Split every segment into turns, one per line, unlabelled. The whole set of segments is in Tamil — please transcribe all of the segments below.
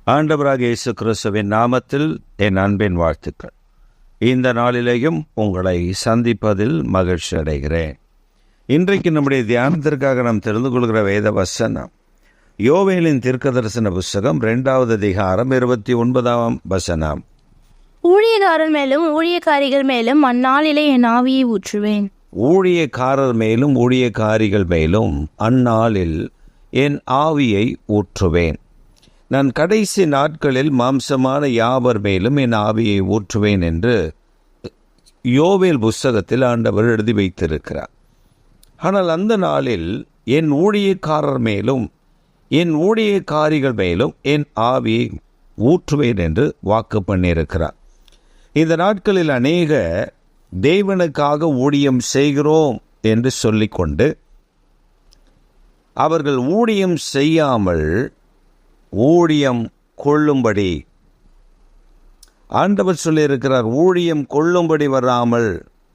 ஆண்டவராகிய இயேசு கிறிஸ்துவின் நாமத்தில் என் அன்பின் வாழ்த்துக்கள். இந்த நாளிலேயும் உங்களை சந்திப்பதில் மகிழ்ச்சி அடைகிறேன். இன்றைக்கு நம்முடைய தியானத்திற்காக நாம் தெரிந்து கொள்கிற வேத வசனம் யோவேலின் தீர்க்கதரிசன புஸ்தகம் 2வது அதிகாரம் 29ஆம் வசனம்.
ஊழியக்காரர் மேலும் ஊழியக்காரிகள் மேலும் அந்நாளிலே என் ஆவியை ஊற்றுவேன்.
ஊழியக்காரர் மேலும் ஊழியக்காரிகள் மேலும் அந்நாளில் என் ஆவியை ஊற்றுவேன். நான் கடைசி நாட்களில் மாம்சமான யாவர் மேலும் என் ஆவியை ஊற்றுவேன் என்று யோவேல் புஸ்தகத்தில் ஆண்டவர் எழுதி வைத்திருக்கிறார். ஆனால் அந்த நாளில் என் ஊழியக்காரர் மேலும் என் ஊழியக்காரிகள் மேலும் என் ஆவியை ஊற்றுவேன் என்று வாக்கு பண்ணியிருக்கிறார். இந்த நாட்களில் அநேக தேவனுக்காக ஊழியம் செய்கிறோம் என்று சொல்லிக்கொண்டு அவர்கள் ஊழியம் செய்யாமல் ஊழியம் கொள்ளும்படி ஆண்டவர் சொல்லியிருக்கிறார். ஊழியம் கொள்ளும்படி வராமல்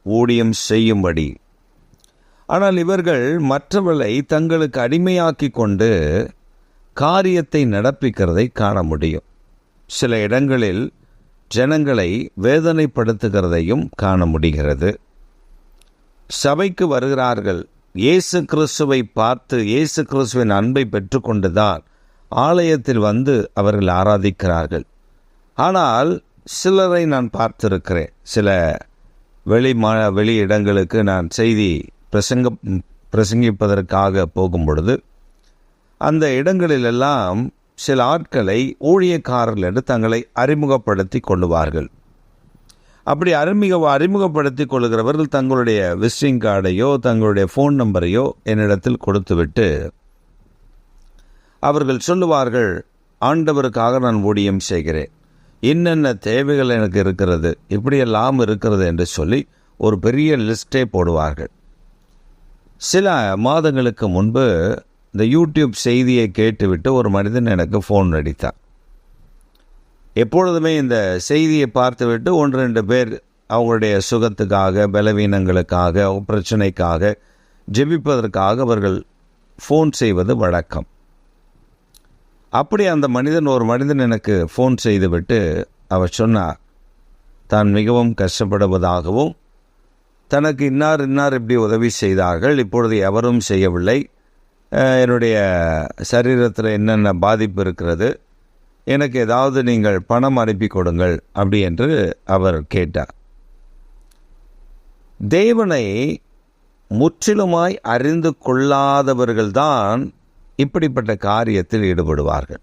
ஊழியம் செய்யும்படி. ஆனால் இவர்கள் மற்றவர்களை தங்களுக்கு அடிமையாக்கி கொண்டு காரியத்தை நடப்பிக்கிறதை காண முடியும். சில இடங்களில் ஜனங்களை வேதனைப்படுத்துகிறதையும் காண முடிகிறது. சபைக்கு வருகிறார்கள், இயேசு கிறிஸ்துவை பார்த்து இயேசு கிறிஸ்துவின் அன்பை பெற்றுக்கொண்டுதான் ஆலயத்தில் வந்து அவர்கள் ஆராதிக்கிறார்கள். ஆனால் சிலரை நான் பார்த்திருக்கிறேன். சில வெளி இடங்களுக்கு நான் செய்தி பிரசங்கிப்பதற்காக போகும் பொழுது அந்த இடங்களிலெல்லாம் சில ஆட்களை ஊழியக்காரர்கள் என்று தங்களை அறிமுகப்படுத்தி கொள்ளுவார்கள். அப்படி அறிமுகப்படுத்தி கொள்கிறவர்கள் தங்களுடைய விசிட்டிங் கார்டையோ தங்களுடைய ஃபோன் நம்பரையோ என்னிடத்தில் கொடுத்துவிட்டு அவர்கள் சொல்லுவார்கள், ஆண்டவருக்காக நான் ஊழியம் செய்கிறேன், என்னென்ன தேவைகள் எனக்கு இருக்கிறது, இப்படியெல்லாம் இருக்கிறது என்று சொல்லி ஒரு பெரிய லிஸ்டே போடுவார்கள். சில மாதங்களுக்கு முன்பு இந்த யூடியூப் செய்தியை கேட்டுவிட்டு ஒரு மனிதன் எனக்கு ஃபோன் அடித்தார். எப்பொழுதுமே இந்த செய்தியை பார்த்துவிட்டு 1-2 பேர் அவங்களுடைய சுகத்துக்காக, பலவீனங்களுக்காக, பிரச்சனைக்காக ஜெபிப்பதற்காக அவர்கள் ஃபோன் செய்வது வழக்கம். அப்படி அந்த ஒரு மனிதன் எனக்கு ஃபோன் செய்துவிட்டு அவர் சொன்னார், தான் மிகவும் கஷ்டப்படுவதாகவும் தனக்கு இன்னார் இப்படி உதவி செய்தார்கள், இப்பொழுது எவரும் செய்யவில்லை, என்னுடைய சரீரத்தில் என்னென்ன பாதிப்பு இருக்கிறது, எனக்கு ஏதாவது நீங்கள் பணம் அனுப்பி கொடுங்கள் அப்படி என்று அவர் கேட்டார். தேவனை முற்றிலுமாய் அறிந்து கொள்ளாதவர்கள்தான் இப்படிப்பட்ட காரியத்தில் ஈடுபடுவார்கள்.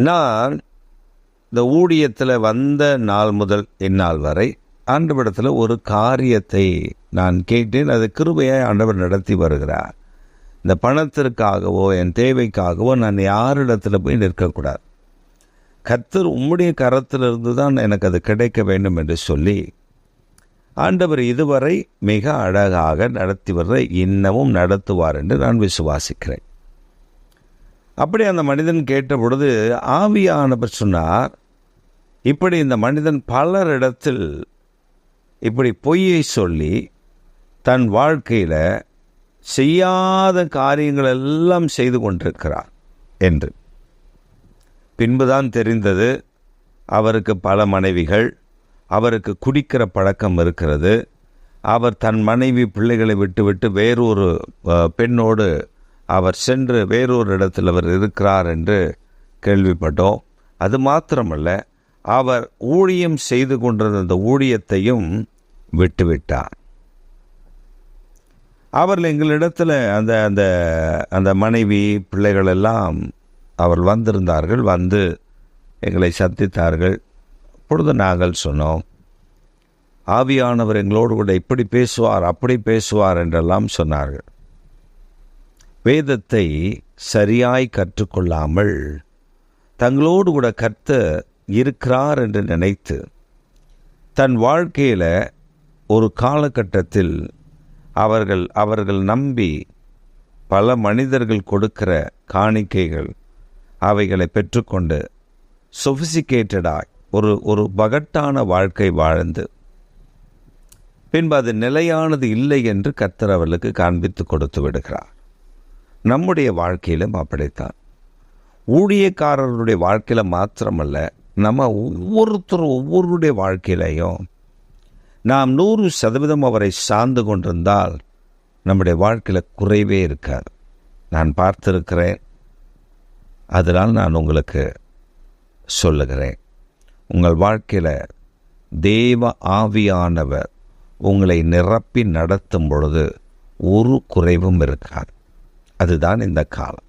நான் இந்த ஊழியத்தில் வந்த நாள் முதல் இந்நாள் வரை ஆண்டவரிடத்தில் ஒரு காரியத்தை நான் கேட்டேன். அது கிருபையாய் ஆண்டவர் நடத்தி வருகிறார். இந்த பணத்திற்காகவோ என் தேவைக்காகவோ நான் யாரிடத்தில் போய் நிற்கக்கூடாது. கர்த்தர் உம்முடைய கரத்திலிருந்து தான் எனக்கு அது கிடைக்க வேண்டும் என்று சொல்லி ஆண்டவர் இதுவரை மிக அழகாக நடத்தி வர்ற இன்னமும் நடத்துவார் என்று நான் விசுவாசிக்கிறேன். அப்படி அந்த மனிதன் கேட்ட பொழுது ஆவியானவர் சொன்னார், இப்படி இந்த மனிதன் பலரிடத்தில் இப்படி பொய்யை சொல்லி தன் வாழ்க்கையில் செய்யாத காரியங்கள் எல்லாம் செய்து கொண்டிருக்கிறார் என்று. பின்புதான் தெரிந்தது அவருக்கு பல மனைவிகள், அவருக்கு குடிக்கிற பழக்கம் இருக்கிறது, அவர் தன் மனைவி பிள்ளைகளை விட்டுவிட்டு வேறொரு பெண்ணோடு அவர் சென்று வேறொரு இடத்தில் அவர் இருக்கிறார் என்று கேள்விப்பட்டோம். அது மாத்திரமல்ல, அவர் ஊழியம் செய்து கொண்டிருந்த அந்த ஊழியத்தையும் விட்டுவிட்டார். அவர்கள் எங்களிடத்தில் அந்த அந்த அந்த மனைவி பிள்ளைகள் எல்லாம் அவர் வந்திருந்தார்கள். வந்து எங்களை சந்தித்தார்கள். அப்பொழுது நாங்கள் சொன்னோம், ஆவியானவர் எங்களோடு கூட இப்படி பேசுவார் அப்படி பேசுவார் என்றெல்லாம் சொன்னார்கள். வேதத்தை சரியாய் கற்றுக்கொள்ளாமல் தங்களோடு கூட கர்த்தர் இருக்கிறார் என்று நினைத்து தன் வாழ்க்கையில் ஒரு காலகட்டத்தில் அவர்கள் நம்பி பல மனிதர்கள் கொடுக்கிற காணிக்கைகள் அவைகளை பெற்றுக்கொண்டு சொஃபிசிகேட்டடாய் ஒரு பகட்டான வாழ்க்கை வாழ்ந்து பின்பு அது நிலையானது இல்லை என்று கர்த்தர் அவர்களுக்கு காண்பித்து கொடுத்து விடுகிறார். நம்முடைய வாழ்க்கையிலும் அப்படித்தான். ஊழியக்காரருடைய வாழ்க்கையில் மாத்திரமல்ல, நம்ம ஒவ்வொருடைய வாழ்க்கையிலையும் நாம் 100% அவரை சார்ந்து கொண்டிருந்தால் நம்முடைய வாழ்க்கையில் குறைவே இருக்காது. நான் பார்த்திருக்கிறேன். அதனால் நான் உங்களுக்கு சொல்லுகிறேன், உங்கள் வாழ்க்கையில் தேவ ஆவியானவர் உங்களை நிரப்பி நடத்தும் பொழுது ஒரு குறைவும் இருக்காது. அதுதான் இந்த காலம்.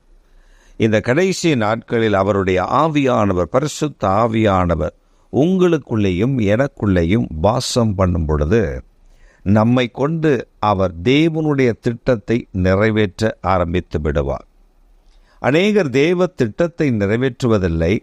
இந்த கடைசி நாட்களில் அவருடைய ஆவியானவர், பரிசுத்த ஆவியானவர் உங்களுக்குள்ளேயும் எனக்குள்ளேயும் வாசம் பண்ணும் பொழுது நம்மை கொண்டு அவர் தேவனுடைய திட்டத்தை நிறைவேற்ற ஆரம்பித்து விடுவார். அநேகர் தேவ திட்டத்தை நிறைவேற்றுவதில்லை,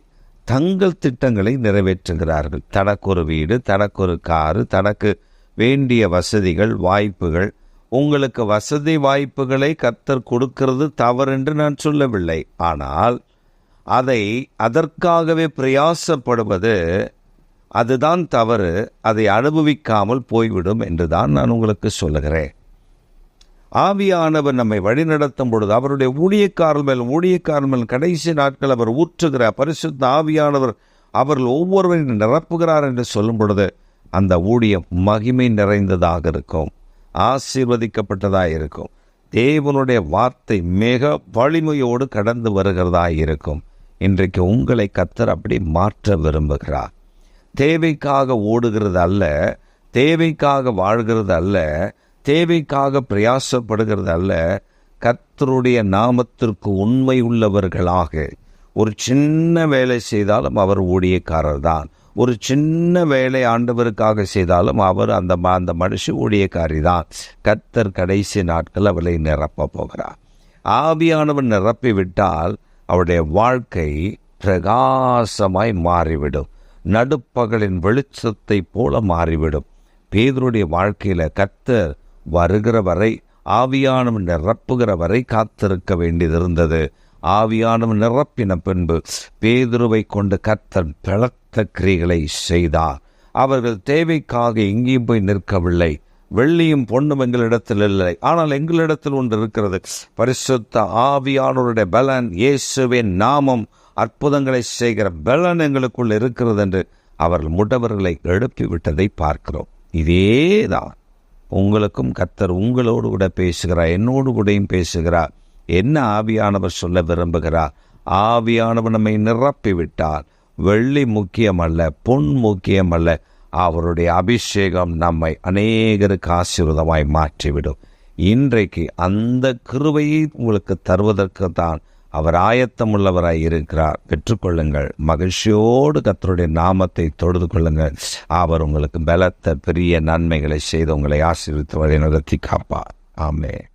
தங்கள் திட்டங்களை நிறைவேற்றுகிறார்கள். தனக்கு ஒரு வீடு, தனக்கு ஒரு காரு, தனக்கு வேண்டிய வசதிகள், வாய்ப்புகள். உங்களுக்கு வசதி வாய்ப்புகளை கர்த்தர் கொடுக்கிறது தவறென்று நான் சொல்லவில்லை. ஆனால் அதற்காகவே பிரயாசப்படுவது அதுதான் தவறு. அதை அனுபவிக்காமல் போய்விடும் என்று தான் நான் உங்களுக்கு சொல்லுகிறேன். ஆவியானவர் நம்மை வழிநடத்தும் பொழுது அவருடைய ஊழியக்காரர் மேல் கடைசி நாட்கள் அவர் ஊற்றுகிறார். பரிசுத்த ஆவியானவர் அவர்கள் ஒவ்வொருவரையும் நிரப்புகிறார் என்று சொல்லும் பொழுது அந்த ஊழியம் மகிமை நிறைந்ததாக இருக்கும், ஆசீர்வதிக்கப்பட்டதாக இருக்கும். தேவனுடைய வார்த்தை மிக வலிமையோடு கடந்து வருகிறதாக இருக்கும். இன்றைக்கு உங்களை கர்த்தர் அப்படி மாற்ற விரும்புகிறார். தேவைக்காக ஓடுகிறது அல்ல, தேவைக்காக வாழ்கிறது அல்ல, தேவைக்காக பிரயாசப்படுகிறது அல்ல. கர்த்தருடைய நாமத்திற்கு உண்மை உள்ளவர்களாக ஒரு சின்ன வேலை செய்தாலும் அவர் ஊழியக்காரர் தான். ஒரு சின்ன வேலை ஆண்டவருக்காக செய்தாலும் அவர் அந்த மனுஷ ஊழியக்காரி தான். கர்த்தர் கடைசி நாட்கள் அவளை நிரப்ப போகிறார். ஆவியானவர் நிரப்பிவிட்டால் அவருடைய வாழ்க்கை பிரகாசமாய் மாறிவிடும், நடுப்பகலின் வெளிச்சத்தை போல மாறிவிடும். பேதுருடைய வாழ்க்கையில் கர்த்தர் வருகிற வரை, ஆவியானவர் நிரப்புகிற வரை காத்திருக்க வேண்டியது இருந்தது. ஆவியானவர் நிரப்பின பின்பு பேதுருவை கொண்டு கர்த்தர் பலத்த கிரியைகளை செய்தார். அவர்கள் தேவைக்காக எங்கேயும் போய் நிற்கவில்லை. வெள்ளியும் பொண்ணும் எங்களிடத்தில் இல்லை, ஆனால் எங்களிடத்தில் ஒன்று இருக்கிறது. பரிசுத்த ஆவியானவருடைய பலன், இயேசுவின் நாமம் அற்புதங்களை செய்கிற பலன் எங்களுக்குள் இருக்கிறது என்று அவர்கள் முடவர்களை எழுப்பி விட்டதை பார்க்கிறோம். இதேதான் உங்களுக்கும் கர்த்தர் உங்களோடு கூட பேசுகிறார், என்னோடு கூடயும் பேசுகிறார். என்ன ஆவியானவர் சொல்ல விரும்புகிறார்? ஆவியானவர் நம்மை நிரப்பிவிட்டால் வெள்ளி முக்கியமல்ல, பொன் முக்கியமல்ல, அவருடைய அபிஷேகம் நம்மை அநேகருக்கு ஆசீர்வாதமாய் மாற்றிவிடும். இன்றைக்கு அந்த கிருபையை உங்களுக்கு தருவதற்கு தான் அவர் ஆயத்தமுள்ளவராய் இருக்கிறார். பெற்றுக்கொள்ளுங்கள். மகிழ்ச்சியோடு கர்த்தருடைய நாமத்தை தொழுது கொள்ளுங்கள். அவர் உங்களுக்கு பலத்த பெரிய நன்மைகளை செய்து உங்களை ஆசீர்வித்து வழி நடத்தி காப்பார். ஆமென்.